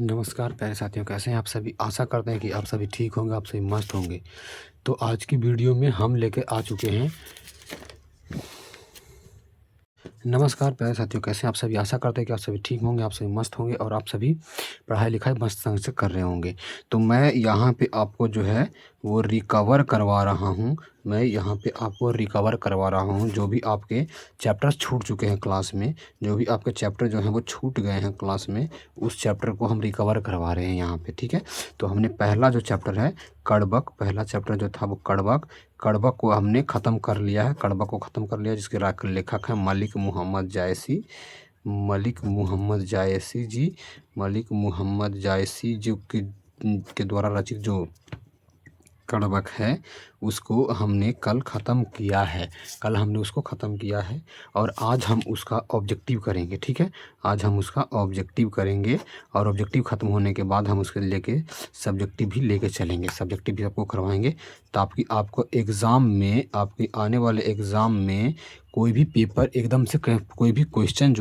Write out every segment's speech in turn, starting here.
नमस्कार प्यारे साथियों, कैसे हैं आप सभी। आशा करते हैं कि आप सभी ठीक होंगे, आप सभी मस्त होंगे। तो आज की वीडियो में हम लेके आ चुके हैं। नमस्कार प्यारे साथियों, कैसे हैं आप सभी। आशा करते हैं कि आप सभी ठीक होंगे, आप सभी मस्त होंगे और आप सभी पढ़ाई लिखाई मस्त ढंग से कर रहे होंगे। तो मैं यहाँ पे आपको जो है वो रिकवर करवा रहा हूँ। मैं यहाँ पे आपको रिकवर करवा रहा हूँ जो भी आपके चैप्टर्स छूट चुके हैं क्लास में। जो भी आपके चैप्टर जो हैं वो छूट गए हैं क्लास में, उस चैप्टर को हम रिकवर करवा रहे हैं यहाँ पे, ठीक है। तो हमने पहला जो चैप्टर है कड़बक, पहला चैप्टर जो था वो कड़बक, कड़बक को हमने ख़त्म कर लिया है। कड़बक को ख़त्म कर लिया, जिसके लेखक हैं मलिक मोहम्मद जायसी। मलिक मोहम्मद जायसी जी, मलिक मोहम्मद जायसी जो के द्वारा रचित जो कड़बक है उसको हमने कल ख़त्म किया है। कल हमने उसको ख़त्म किया है और आज हम उसका ऑब्जेक्टिव करेंगे, ठीक है। आज हम उसका ऑब्जेक्टिव करेंगे और ऑब्जेक्टिव ख़त्म होने के बाद हम उसके लेके सब्जेक्टिव भी लेके चलेंगे। सब्जेक्टिव भी आपको करवाएंगे ताकि आपको एग्ज़ाम में, आपके आने वाले एग्ज़ाम में कोई भी पेपर एकदम से कोई भी क्वेश्चन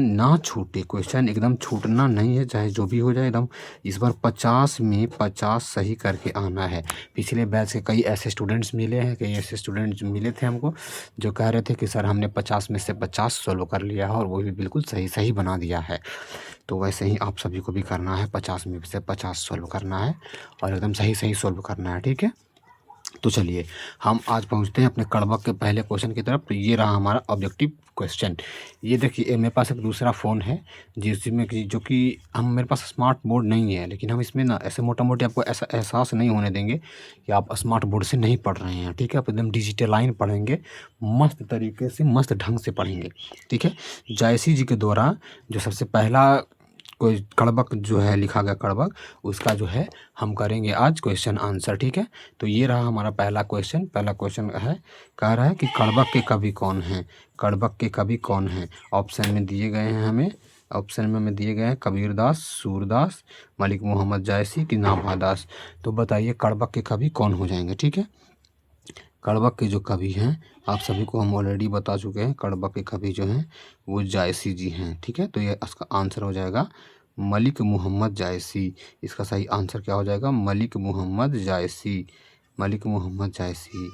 ना छूटे। क्वेश्चन एकदम छूटना नहीं है, चाहे जो भी हो जाए एकदम। इस बार 50 में 50 सही करके आना है। पिछले बैच के कई ऐसे स्टूडेंट्स मिले थे हमको जो कह रहे थे कि सर हमने 50 में से 50 सॉल्व कर लिया है और वो भी बिल्कुल सही बना दिया है। तो वैसे ही आप सभी को भी करना है, 50 में से 50 सॉल्व करना है और एकदम सही सॉल्व करना है, ठीक है। तो चलिए हम आज पहुंचते हैं अपने कड़बक के पहले क्वेश्चन की तरफ। तो ये रहा हमारा ऑब्जेक्टिव क्वेश्चन। ये देखिए मेरे पास एक दूसरा फ़ोन है जिसमें कि जो कि हम मेरे पास स्मार्ट बोर्ड नहीं है, लेकिन हम इसमें ना ऐसे मोटा मोटी आपको ऐसा एहसास नहीं होने देंगे कि आप स्मार्ट बोर्ड से नहीं पढ़ रहे हैं, ठीक है। आप एकदम डिजिटलाइन पढ़ेंगे, मस्त तरीके से, मस्त ढंग से पढ़ेंगे, ठीक है। जायसी जी के द्वारा जो सबसे पहला कोई कड़बक जो है लिखा गया कड़बक, उसका जो है हम करेंगे आज क्वेश्चन आंसर, ठीक है। तो ये रहा हमारा पहला क्वेश्चन है, कह रहा है कि कड़बक के कवि कौन हैं। कड़बक के कवि कौन हैं, ऑप्शन में दिए गए हैं हमें। ऑप्शन में हमें दिए गए हैं कबीरदास, सूरदास, मलिक मोहम्मद जायसी कि नाभादास। तो बताइए कड़बक के कवि कौन हो जाएंगे, ठीक है। कड़बक के जो कवि हैं आप सभी को हम ऑलरेडी बता चुके हैं। कड़बक के कवि जो हैं वो जायसी जी हैं, ठीक है। तो ये इसका आंसर हो जाएगा मलिक मोहम्मद जायसी। इसका सही आंसर क्या हो जाएगा, मलिक मोहम्मद जायसी। मलिक मोहम्मद जायसी,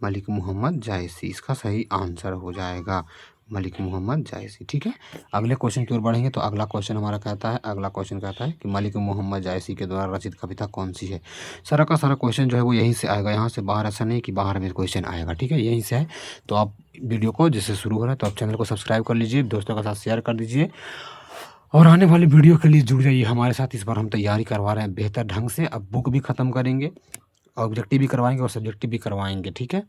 मलिक मोहम्मद जायसी इसका सही आंसर हो जाएगा, मलिक मोहम्मद जायसी, ठीक है। अगले क्वेश्चन की ओर बढ़ेंगे। तो अगला क्वेश्चन कहता है कि मलिक मोहम्मद जायसी के द्वारा रचित कविता कौन सी है। सारा का सारा क्वेश्चन जो है वो यहीं से आएगा, यहाँ से बाहर ऐसा नहीं कि बाहर में क्वेश्चन आएगा, ठीक है, यहीं से है। तो आप वीडियो को जैसे शुरू हो रहा है तो आप चैनल को सब्सक्राइब कर लीजिए, दोस्तों के साथ शेयर कर दीजिए और आने वाली वीडियो के लिए जुड़ जाइए हमारे साथ। इस बार हम तैयारी करवा रहे हैं बेहतर ढंग से। अब बुक भी ख़त्म करेंगे, ऑब्जेक्टिव भी करवाएंगे और सब्जेक्टिव भी करवाएंगे, ठीक है।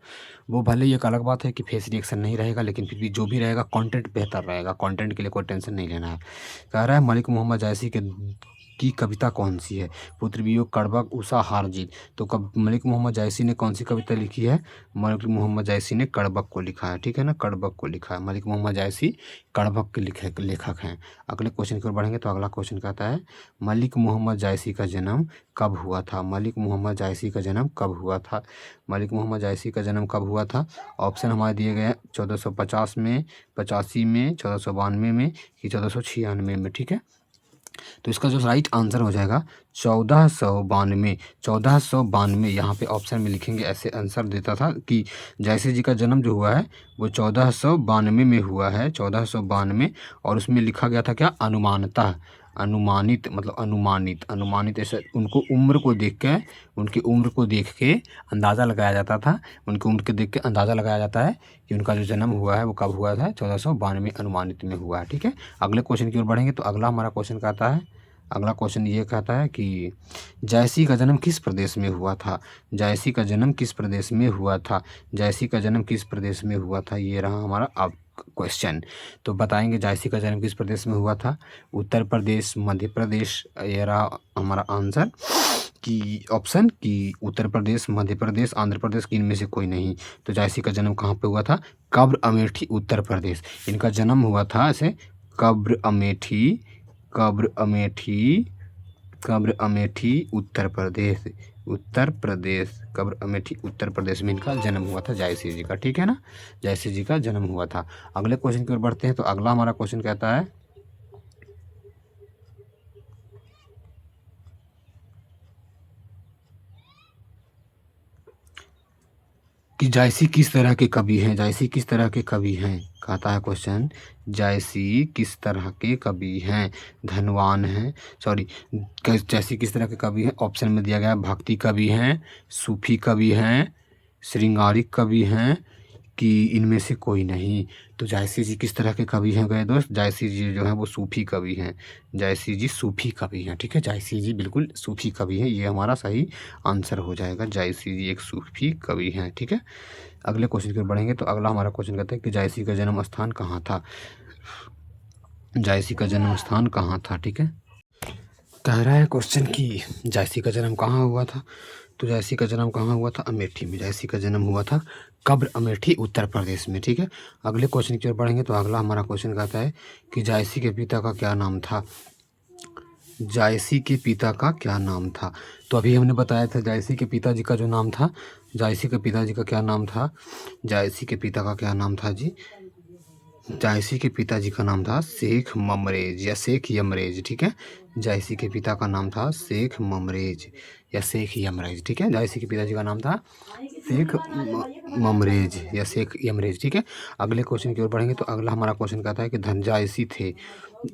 वो भले ही एक अलग बात है कि फेस रिएक्शन नहीं रहेगा, लेकिन फिर भी जो भी रहेगा कंटेंट बेहतर रहेगा। कंटेंट के लिए कोई टेंशन नहीं लेना है। कह रहा है मलिक मोहम्मद जायसी के की कविता कौन सी है। पुत्र वियोग, कड़बक, उषा, हार जीत। तो मलिक मोहम्मद जायसी ने कौन सी कविता लिखी है, मलिक मोहम्मद जायसी ने कड़बक को लिखा है, ठीक है ना, कड़बक को लिखा है। मलिक मोहम्मद जायसी कड़बक के लेखक हैं। अगले क्वेश्चन की ओर बढ़ेंगे। तो अगला क्वेश्चन कहता है मलिक मोहम्मद जायसी का जन्म कब हुआ था। मलिक मोहम्मद जायसी का जन्म कब हुआ था। मलिक मोहम्मद जायसी का जन्म कब हुआ था। ऑप्शन हमारे दिए गए हैं 1450 में, 85 में, 1492 में कि 1496 में, ठीक है। तो इसका जो राइट आंसर हो जाएगा 1492। 1492 यहाँ पे ऑप्शन में लिखेंगे, ऐसे आंसर देता था कि जायसी जी का जन्म जो हुआ है वो 1492 में हुआ है, 1492। और उसमें लिखा गया था क्या, अनुमानतः, अनुमानित मतलब अनुमानित ऐसे उनको उम्र को देख के, उनकी उम्र को देख के अंदाज़ा लगाया जाता था। उनकी उम्र को देख के अंदाज़ा लगाया जाता है कि उनका जो जन्म हुआ है वो कब हुआ था, 1492 अनुमानित में हुआ है, ठीक है। अगले क्वेश्चन की ओर बढ़ेंगे। तो अगला हमारा क्वेश्चन कहता है, अगला क्वेश्चन ये कहता है कि जायसी का जन्म किस प्रदेश में हुआ था। जायसी का जन्म किस प्रदेश में हुआ था। जायसी का जन्म किस प्रदेश में हुआ था, ये रहा हमारा अब क्वेश्चन। तो बताएंगे जायसी का जन्म किस प्रदेश में हुआ था। उत्तर प्रदेश, मध्य प्रदेश, ये रहा हमारा आंसर कि ऑप्शन कि उत्तर प्रदेश, मध्य प्रदेश, आंध्र प्रदेश की इनमें से कोई नहीं। तो जायसी का जन्म कहाँ पे हुआ था, कब्र अमेठी, उत्तर प्रदेश। इनका जन्म हुआ था ऐसे कब्र अमेठी, कब्र अमेठी, कब्र अमेठी, उत्तर प्रदेश। उत्तर प्रदेश, कब्र अमेठी उत्तर प्रदेश में इनका जन्म हुआ था, जायसी जी का, ठीक है ना, जायसी जी का जन्म हुआ था। अगले क्वेश्चन की ओर बढ़ते हैं। तो अगला हमारा क्वेश्चन कहता है कि जायसी किस तरह के कवि हैं, जायसी किस तरह के कवि हैं, कहता है क्वेश्चन, जायसी किस तरह के कवि हैं, धनवान हैं, सॉरी, जायसी किस तरह के कवि हैं। ऑप्शन में दिया गया है भक्ति कवि हैं, सूफी कवि हैं, श्रृंगारिक कवि हैं, कि इनमें से कोई नहीं। तो जायसी जी किस तरह के कवि हैं गए दोस्त, जायसी जी जो हैं वो सूफी कवि हैं, जायसी जी सूफी कवि हैं, ठीक है, जायसी जी बिल्कुल सूफी कवि हैं, ये हमारा सही आंसर हो जाएगा, जायसी जी एक सूफी कवि हैं, ठीक है। अगले क्वेश्चन की ओर बढ़ेंगे। तो अगला हमारा क्वेश्चन कहता है कि जायसी का जन्म स्थान कहाँ था, जायसी का जन्म स्थान कहाँ था, ठीक है। कह रहा है क्वेश्चन कि जायसी का जन्म कहाँ हुआ था। तो जायसी का जन्म कहाँ हुआ था, अमेठी में, जायसी का जन्म हुआ था कब्र अमेठी उत्तर प्रदेश में, ठीक है। अगले क्वेश्चन की ओर बढ़ेंगे। तो अगला हमारा क्वेश्चन कहता है कि जायसी के पिता का क्या नाम था, जायसी के पिता का क्या नाम था। तो अभी हमने बताया था जायसी के पिताजी का जो नाम था, जायसी के पिताजी का क्या नाम था, जायसी के पिता का क्या नाम था जी, जायसी के पिताजी का नाम था शेख ममरेज या शेख यमरेज, ठीक है। जायसी के पिता का नाम था शेख ममरेज या शेख यमरेज, ठीक है। जायसी के पिताजी का नाम था शेख ममरेज या शेख यमरेज, ठीक है। अगले क्वेश्चन की ओर बढ़ेंगे। तो अगला हमारा क्वेश्चन कहता है कि धन जायसी थे,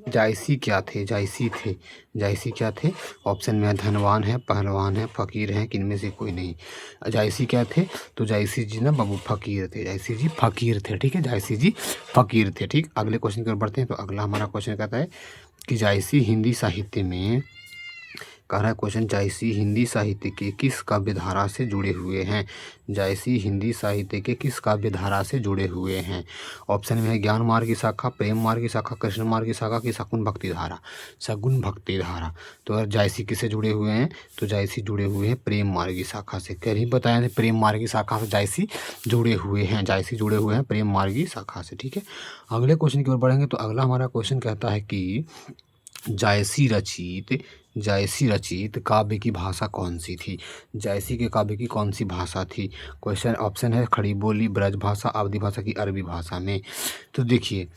जायसी क्या थे, जायसी थे, जायसी क्या थे। ऑप्शन में है धनवान है, पहलवान है, फ़कीर हैं, कि इनमें से कोई नहीं। जायसी क्या थे, तो जायसी जी ना बाबू फ़कीर थे, जायसी जी फ़कीर थे, ठीक है, जायसी जी फ़कीर थे, ठीक। अगले क्वेश्चन की ओर बढ़ते हैं। तो अगला हमारा क्वेश्चन कहता है कि जायसी हिंदी साहित्य में, कह रहा है क्वेश्चन, जायसी हिंदी साहित्य के किस काव्य धारा से जुड़े हुए हैं, जायसी हिंदी साहित्य के किस काव्य धारा से जुड़े हुए हैं। ऑप्शन में है ज्ञान मार्ग की शाखा, प्रेम मार्ग की शाखा, कृष्ण मार्ग की शाखा, की सगुन भक्ति धारा, सगुन भक्ति धारा। तो अगर जायसी किससे जुड़े हुए हैं, तो जायसी जुड़े हुए हैं प्रेम मार्ग की शाखा से, कह ही बताया थे प्रेम मार्ग की शाखा से जायसी जुड़े हुए हैं, जायसी जुड़े हुए हैं प्रेम मार्ग की शाखा से, ठीक है। अगले क्वेश्चन की ओर बढ़ेंगे। तो अगला हमारा क्वेश्चन कहता है कि जायसी रचित काव्य की भाषा कौन सी थी, जायसी के काव्य की कौन सी भाषा थी। क्वेश्चन ऑप्शन है खड़ी बोली, ब्रज भाषा, अवधी भाषा, की अरबी भाषा में। तो देखिए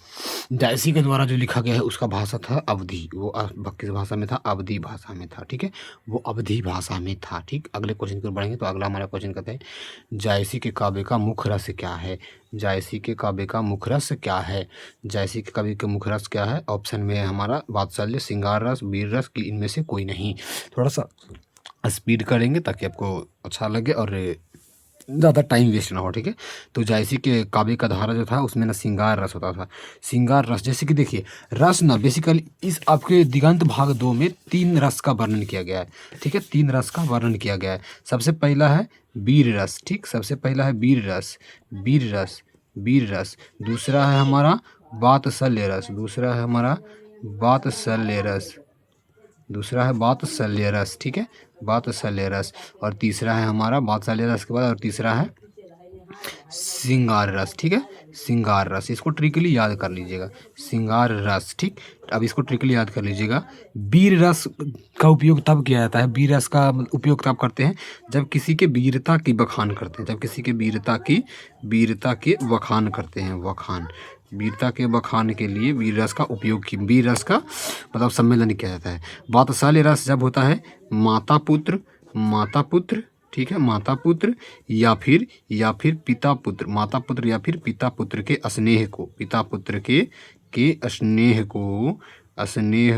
जायसी के द्वारा जो लिखा गया है उसका भाषा था अवधी, वो किस भाषा में था, अवधी भाषा में था, ठीक है, वो अवधी भाषा में था, ठीक। अगले क्वेश्चन की ओर बढ़ेंगे। तो अगला हमारा क्वेश्चन कहता है जायसी के काव्य का मुख्य रस क्या है, जायसी के काव्य का मुख्य रस क्या है, जायसी के काव्य का मुख्य रस क्या है। ऑप्शन में है हमारा वात्सल्य, श्रृंगार रस, वीर रस, की इनमें से कोई नहीं। थोड़ा सा स्पीड करेंगे ताकि आपको अच्छा लगे और ज़्यादा टाइम वेस्ट ना हो, ठीक है। तो जायसी के काव्य का धारा जो था उसमें ना श्रृंगार रस होता था, श्रृंगार रस, जैसे कि देखिए रस ना बेसिकली इस आपके दिगंत भाग 2 में 3 रस का वर्णन किया गया है, ठीक है, 3 रस का वर्णन किया गया है। सबसे पहला है वीर रस, ठीक, सबसे पहला है वीर रस, वीर रस, वीर रस। दूसरा है हमारा वात्सल्य रस, दूसरा है हमारा वात्सल्य रस, दूसरा है वात्सल्य रस, ठीक है, वात्सल्य रस। और तीसरा है हमारा वात्सल्य रस के बाद और तीसरा है श्रृंगार रस, ठीक है, श्रृंगार रस। इसको ट्रिकली याद कर लीजिएगा, श्रृंगार रस, ठीक। अब इसको ट्रिकली याद कर लीजिएगा। वीर रस का उपयोग तब किया जाता है, वीर रस का उपयोग तब करते हैं जब किसी के वीरता की बखान करते हैं, जब किसी के वीरता के बखान करते हैं, बखान, वीरता के बखान के लिए वीर रस का उपयोग की, वीर रस का मतलब सम्मेलन किया जाता है। वात्सल्य रस जब होता है माता पुत्र, माता पुत्र, ठीक है, माता पुत्र या फिर पिता पुत्र, माता पुत्र या फिर पिता पुत्र के स्नेह को, पिता पुत्र के स्नेह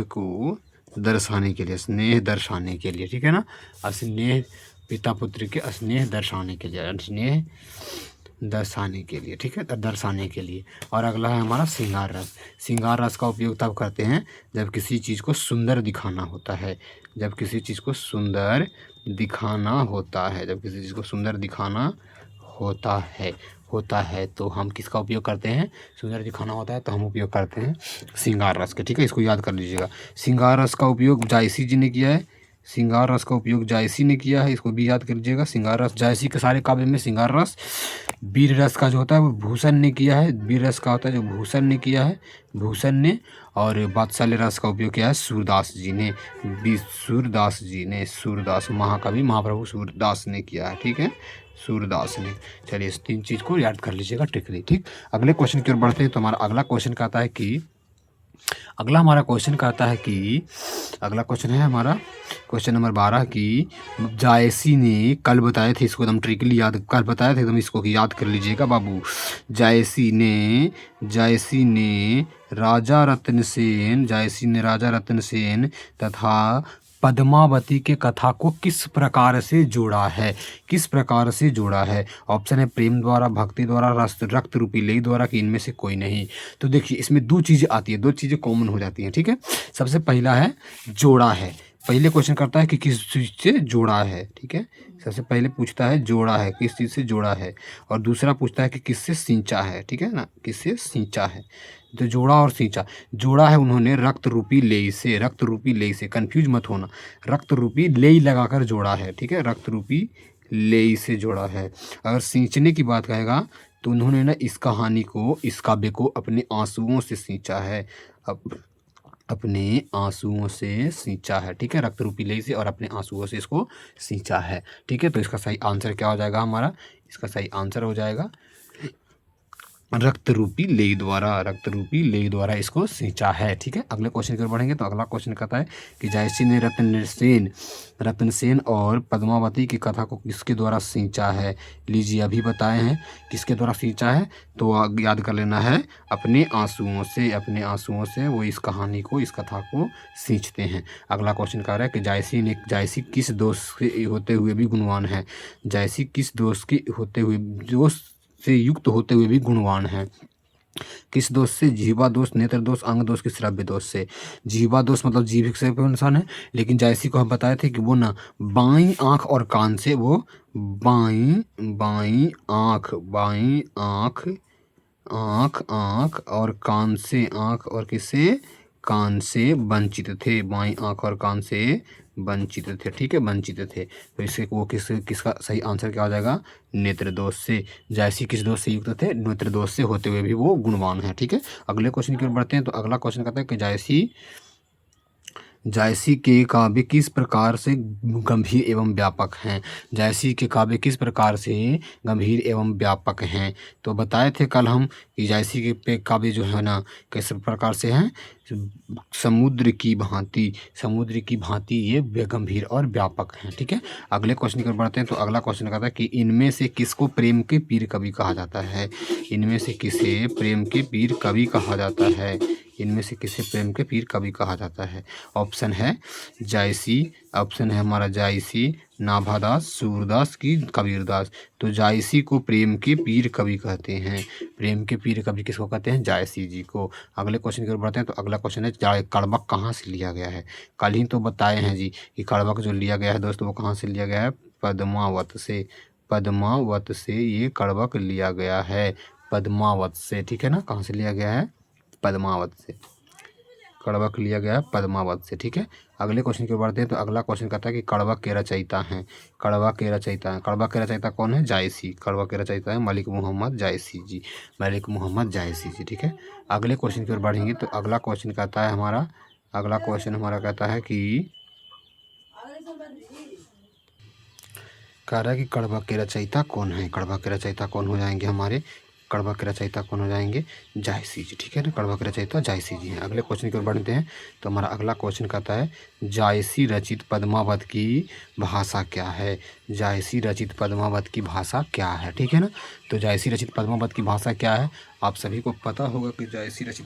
को दर्शाने के लिए, स्नेह दर्शाने के लिए, ठीक है ना, स्नेह, पिता पुत्र के स्नेह दर्शाने के लिए, स्नेह दर्शाने के लिए, ठीक है, दर्शाने के लिए। और अगला है हमारा श्रृंगार रस, श्रृंगार रस का उपयोग तब करते हैं जब किसी चीज़ को सुंदर दिखाना होता है, जब किसी चीज़ को सुंदर दिखाना होता है, जब किसी चीज़ को सुंदर दिखाना होता है तो हम किसका उपयोग करते हैं, सुंदर दिखाना होता है तो हम उपयोग करते हैं श्रृंगार रस के, ठीक है, इसको याद कर लीजिएगा। श्रृंगार रस का उपयोग जायसी जी ने किया है, श्रृंगार रस का उपयोग जायसी ने किया है, इसको भी याद कर लीजिएगा। श्रृंगार रस जायसी के सारे काव्य में श्रृंगार रस। वीर रस का जो होता है वो भूषण ने किया है, वीर रस का होता है जो भूषण ने किया है, भूषण ने। और बादशाह रस का उपयोग किया है सूरदास जी ने, सूरदास जी ने, सूरदास महाकवि महाप्रभु सूरदास ने किया है, ठीक है, सूरदास ने। चलिए इस 3 चीज़ को याद कर लीजिएगा ट्रिकली, ठीक। अगले क्वेश्चन की ओर बढ़ते हैं। तो हमारा अगला क्वेश्चन कहता है कि अगला क्वेश्चन है हमारा क्वेश्चन नंबर 12 की जायसी ने कल बताए थे, इसको एकदम ट्रिकली याद कल बताए थे, एकदम इसको याद कर लीजिएगा बाबू। जायसी ने राजा रतन सेन तथा पद्मावती के कथा को किस प्रकार से जोड़ा है, ऑप्शन है प्रेम द्वारा, भक्ति द्वारा, रक्त रूपी लेई द्वारा, कि इनमें से कोई नहीं। तो देखिए इसमें 2 चीज़ें आती है, 2 चीज़ें कॉमन हो जाती हैं, ठीक है। सबसे पहला है जोड़ा है, पहले क्वेश्चन करता है कि किस चीज़ से जोड़ा है, ठीक है। सबसे पहले पूछता है जोड़ा है, किस चीज़ से जोड़ा है, और दूसरा पूछता है कि किससे सींचा है, ठीक है ना, किससे सींचा है। तो जोड़ा और सींचा, जोड़ा है उन्होंने रक्त रूपी लेई से, कंफ्यूज मत होना, रक्त रूपी लेई लगाकर जोड़ा है, ठीक है, रक्त रूपी लेई से जोड़ा है। अगर सींचने की बात कहेगा तो उन्होंने ना इस कहानी को, इस काव्य को अपने आंसुओं से सींचा है, अपने आंसुओं से सींचा है, ठीक है, रक्त रूपी लेई से और अपने आंसुओं से इसको सींचा है, ठीक है। तो इसका सही आंसर क्या हो जाएगा हमारा, इसका सही आंसर हो जाएगा रक्त रूपी लेई द्वारा इसको सींचा है, ठीक है। अगले क्वेश्चन की ओर बढ़ेंगे। तो अगला क्वेश्चन कहता है कि जायसी ने रतन सेन और पद्मावती की कथा को किसके द्वारा सींचा है। लीजिए अभी बताए हैं किसके द्वारा सींचा है, तो याद कर लेना है, अपने आंसुओं से वो इस कहानी को, इस कथा को सींचते हैं। अगला क्वेश्चन कह रहा है कि जायसी किस दोष से होते हुए भी गुणवान है, जायसी किस दोष से युक्त होते हुए भी गुणवान है। किस दोष से, जीवा दोष, नेत्र दोष, अंग दोष की श्रव्य दोष से। जीवा दोष मतलब जीभ से इंसान है, लेकिन जैसी को हम बताए थे कि वो ना बाईं आंख और कान से, वो बाईं आंख और कान से, आंख और किससे, कान से वंचित थे, बाईं आंख और कान से वंचित थे, ठीक है, वंचित थे। तो इससे वो किसका सही आंसर क्या हो जाएगा, नेत्र दोष से। जैसी किस दोष से युक्त थे, नेत्र दोष से होते हुए भी वो गुणवान है, ठीक है। अगले क्वेश्चन की ओर बढ़ते हैं। तो अगला क्वेश्चन कहता है कि जायसी के काव्य किस प्रकार से गंभीर एवं व्यापक हैं, जायसी के काव्य किस प्रकार से गंभीर एवं व्यापक हैं। तो बताए थे कल हम कि जायसी के काव्य जो है ना किस प्रकार से हैं, समुद्र की भांति ये गंभीर और व्यापक हैं, ठीक है। अगले क्वेश्चन की ओर बढ़ते हैं। तो अगला क्वेश्चन कहता है कि इनमें से किसको प्रेम के पीर कवि कहा जाता है, इनमें से किसे प्रेम के पीर कवि कहा जाता है, इनमें से किसे प्रेम के पीर कवि कहा जाता है। ऑप्शन है जायसी, ऑप्शन है हमारा जायसी, नाभादास, सूरदास की कबीरदास। तो जायसी को प्रेम के पीर कवि कहते हैं, प्रेम के पीर कवि किसको कहते हैं, जायसी जी को। अगले क्वेश्चन की ओर बढ़ते हैं। तो अगला क्वेश्चन है कड़बक कहाँ से लिया गया है। कल ही तो बताए हैं जी कि कड़बक जो लिया गया है दोस्तों वो कहाँ से लिया गया है, पद्मावत से ये कड़बक लिया गया है, पद्मावत से, ठीक है ना। कहाँ से लिया गया है, पद्मावत से, कड़बक लिया गया है पद्मावत से, ठीक है। अगले क्वेश्चन की ओर बढ़ते हैं। तो अगला क्वेश्चन कहता है कि कड़बक के रचयिता हैं, कड़बक के रचयिता कौन है, जायसी, कड़बक के रचयिता है मलिक मोहम्मद जायसी जी, ठीक है। अगले क्वेश्चन की ओर बढ़ेंगे। तो अगला क्वेश्चन कहता है हमारा कहता है कि कड़बक के रचयिता कौन है, कड़बक के रचयिता कौन हो जाएंगे हमारे, कड़बक के रचयिता कौन हो जाएंगे, जायसी जी, ठीक है ना। कड़बक के रचयिता जायसी जी हैं। अगले क्वेश्चन की ओर बढ़ते हैं। तो हमारा अगला क्वेश्चन कहता है जायसी रचित पद्मावत की भाषा क्या है, जायसी रचित पद्मावत की भाषा क्या है, ठीक है ना। तो जायसी रचित पद्मावत की भाषा क्या है, आप सभी को पता होगा कि जायसी रचित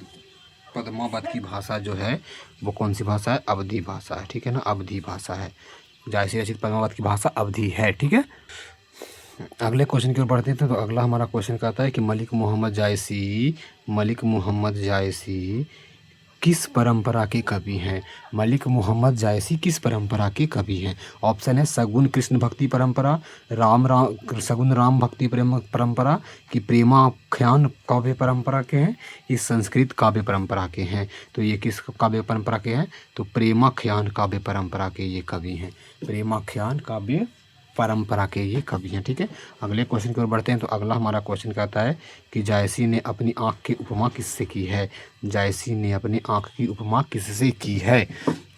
पद्मावत की भाषा जो है वो कौन सी भाषा है, अवधी भाषा है, ठीक है ना, अवधी भाषा है। जायसी रचित पद्मावत की भाषा अवधी है, ठीक है। अगले क्वेश्चन की ओर बढ़ते थे। तो अगला हमारा क्वेश्चन कहता है कि मलिक मोहम्मद जायसी किस परंपरा के कवि हैं? मलिक मोहम्मद जायसी किस परंपरा के कवि हैं? ऑप्शन है सगुन कृष्ण भक्ति परंपरा, सगुन राम भक्ति परंपरा, कि प्रेमाख्यान काव्य परंपरा के हैं, ये संस्कृत काव्य परंपरा के हैं। तो ये किस काव्य परंपरा के हैं? तो प्रेमाख्यान काव्य परंपरा के ये कवि हैं। प्रेमाख्यान काव्य परंपरा के ये कवि हैं। ठीक है, अगले क्वेश्चन की ओर बढ़ते हैं। तो अगला हमारा क्वेश्चन कहता है कि जायसी ने अपनी आँख की उपमा किससे की है? जायसी ने अपनी आँख की उपमा किससे की है?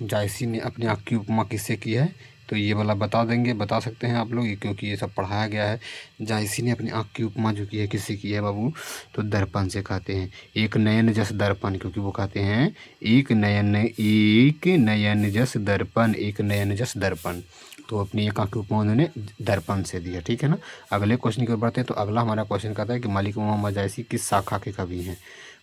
जायसी ने अपनी आँख की उपमा किससे की है? तो ये वाला बता सकते हैं आप लोग, क्योंकि ये सब पढ़ाया गया है। जायसी ने अपनी आँख की उपमा जो की है किससे की है बाबू? तो दर्पण से कहते हैं। एक नयन जस दर्पण, क्योंकि वो कहते हैं एक नयन जस दर्पण, एक नयन जस दर्पण। तो अपनी एक आँख की उपमा उन्होंने दर्पण से दिया। ठीक है ना। अगले क्वेश्चन की ओर बढ़ते हैं। तो अगला हमारा क्वेश्चन कहता है कि मलिक मोहम्मद जायसी किस शाखा के कवि हैं?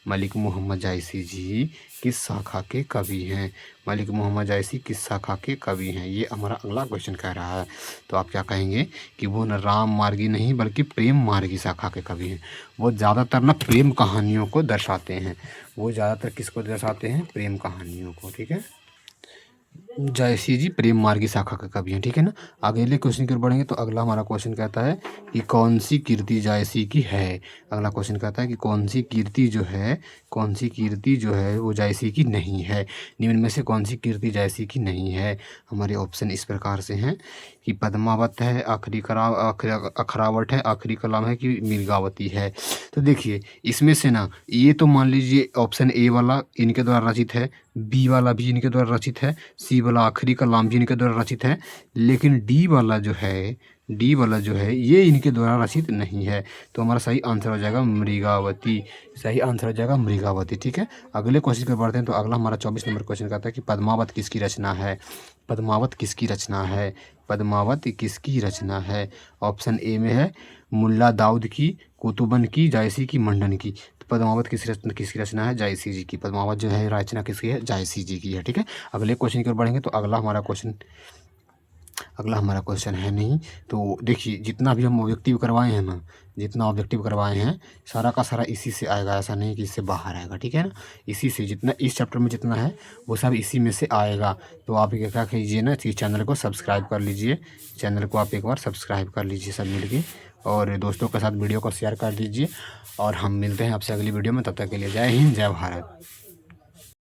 मलिक मोहम्मद जायसी जी किस शाखा के कवि हैं? मलिक मोहम्मद जायसी किस शाखा के कवि हैं? ये हमारा अगला क्वेश्चन कह रहा है। तो आप क्या कहेंगे कि वो न राम मार्गी नहीं बल्कि प्रेम मार्गी शाखा के कवि हैं। वो ज़्यादातर ना प्रेम कहानियों को दर्शाते हैं। वो ज़्यादातर किसको दर्शाते हैं? प्रेम कहानियों को। ठीक है, जायसी जी प्रेम मार्गी शाखा के कवि हैं। ठीक है ना। अगले क्वेश्चन की ओर बढ़ेंगे। तो अगला हमारा क्वेश्चन कहता है कि कौन सी कीर्ति जायसी की है? अगला क्वेश्चन कहता है कि कौन सी कीर्ति जो है वो जायसी की नहीं है। निम्न में से कौन सी कीर्ति जायसी की नहीं है? हमारे ऑप्शन इस प्रकार से हैं कि पद्मावत है, अखरावट है, आखिरी कलाम है, कि मिर्गावती है। तो देखिए इसमें से ना, ये तो मान लीजिए ऑप्शन ए वाला इनके द्वारा रचित है, बी वाला भी इनके द्वारा रचित है, सी वाला आखिरी कलाम भी इनके द्वारा रचित है, लेकिन डी वाला जो है ये इनके द्वारा रचित नहीं है। तो हमारा सही आंसर हो जाएगा मृगावती। सही आंसर हो जाएगा मृगावती। ठीक है, अगले क्वेश्चन पर बढ़ते हैं। तो अगला हमारा 24 नंबर क्वेश्चन कहता है कि पद्मावत किसकी रचना है? पद्मावत किसकी रचना है? पद्मावत किसकी रचना है? ऑप्शन ए में है मुल्ला दाऊद की, कुतुबन की, जायसी की, मंडन की। तो पद्मावत किसकी रचना है? जायसी जी की। पद्मावत जो है रचना किसकी है? जायसी जी की है। ठीक है, अगले क्वेश्चन की ओर बढ़ेंगे। तो अगला हमारा क्वेश्चन है नहीं। तो देखिए जितना भी हम ऑब्जेक्टिव करवाए हैं ना, सारा का सारा इसी से आएगा, ऐसा नहीं कि इससे बाहर आएगा। ठीक है ना, इसी से जितना इस चैप्टर में जितना है वो सब इसी में से आएगा। तो आप क्या कीजिए ना, इस चैनल को सब्सक्राइब कर लीजिए। चैनल को आप एक बार सब्सक्राइब कर लीजिए सब मिलके, और दोस्तों के साथ वीडियो को शेयर कर दीजिए। और हम मिलते हैं आपसे अगली वीडियो में। तब तक के लिए जय हिंद, जय भारत।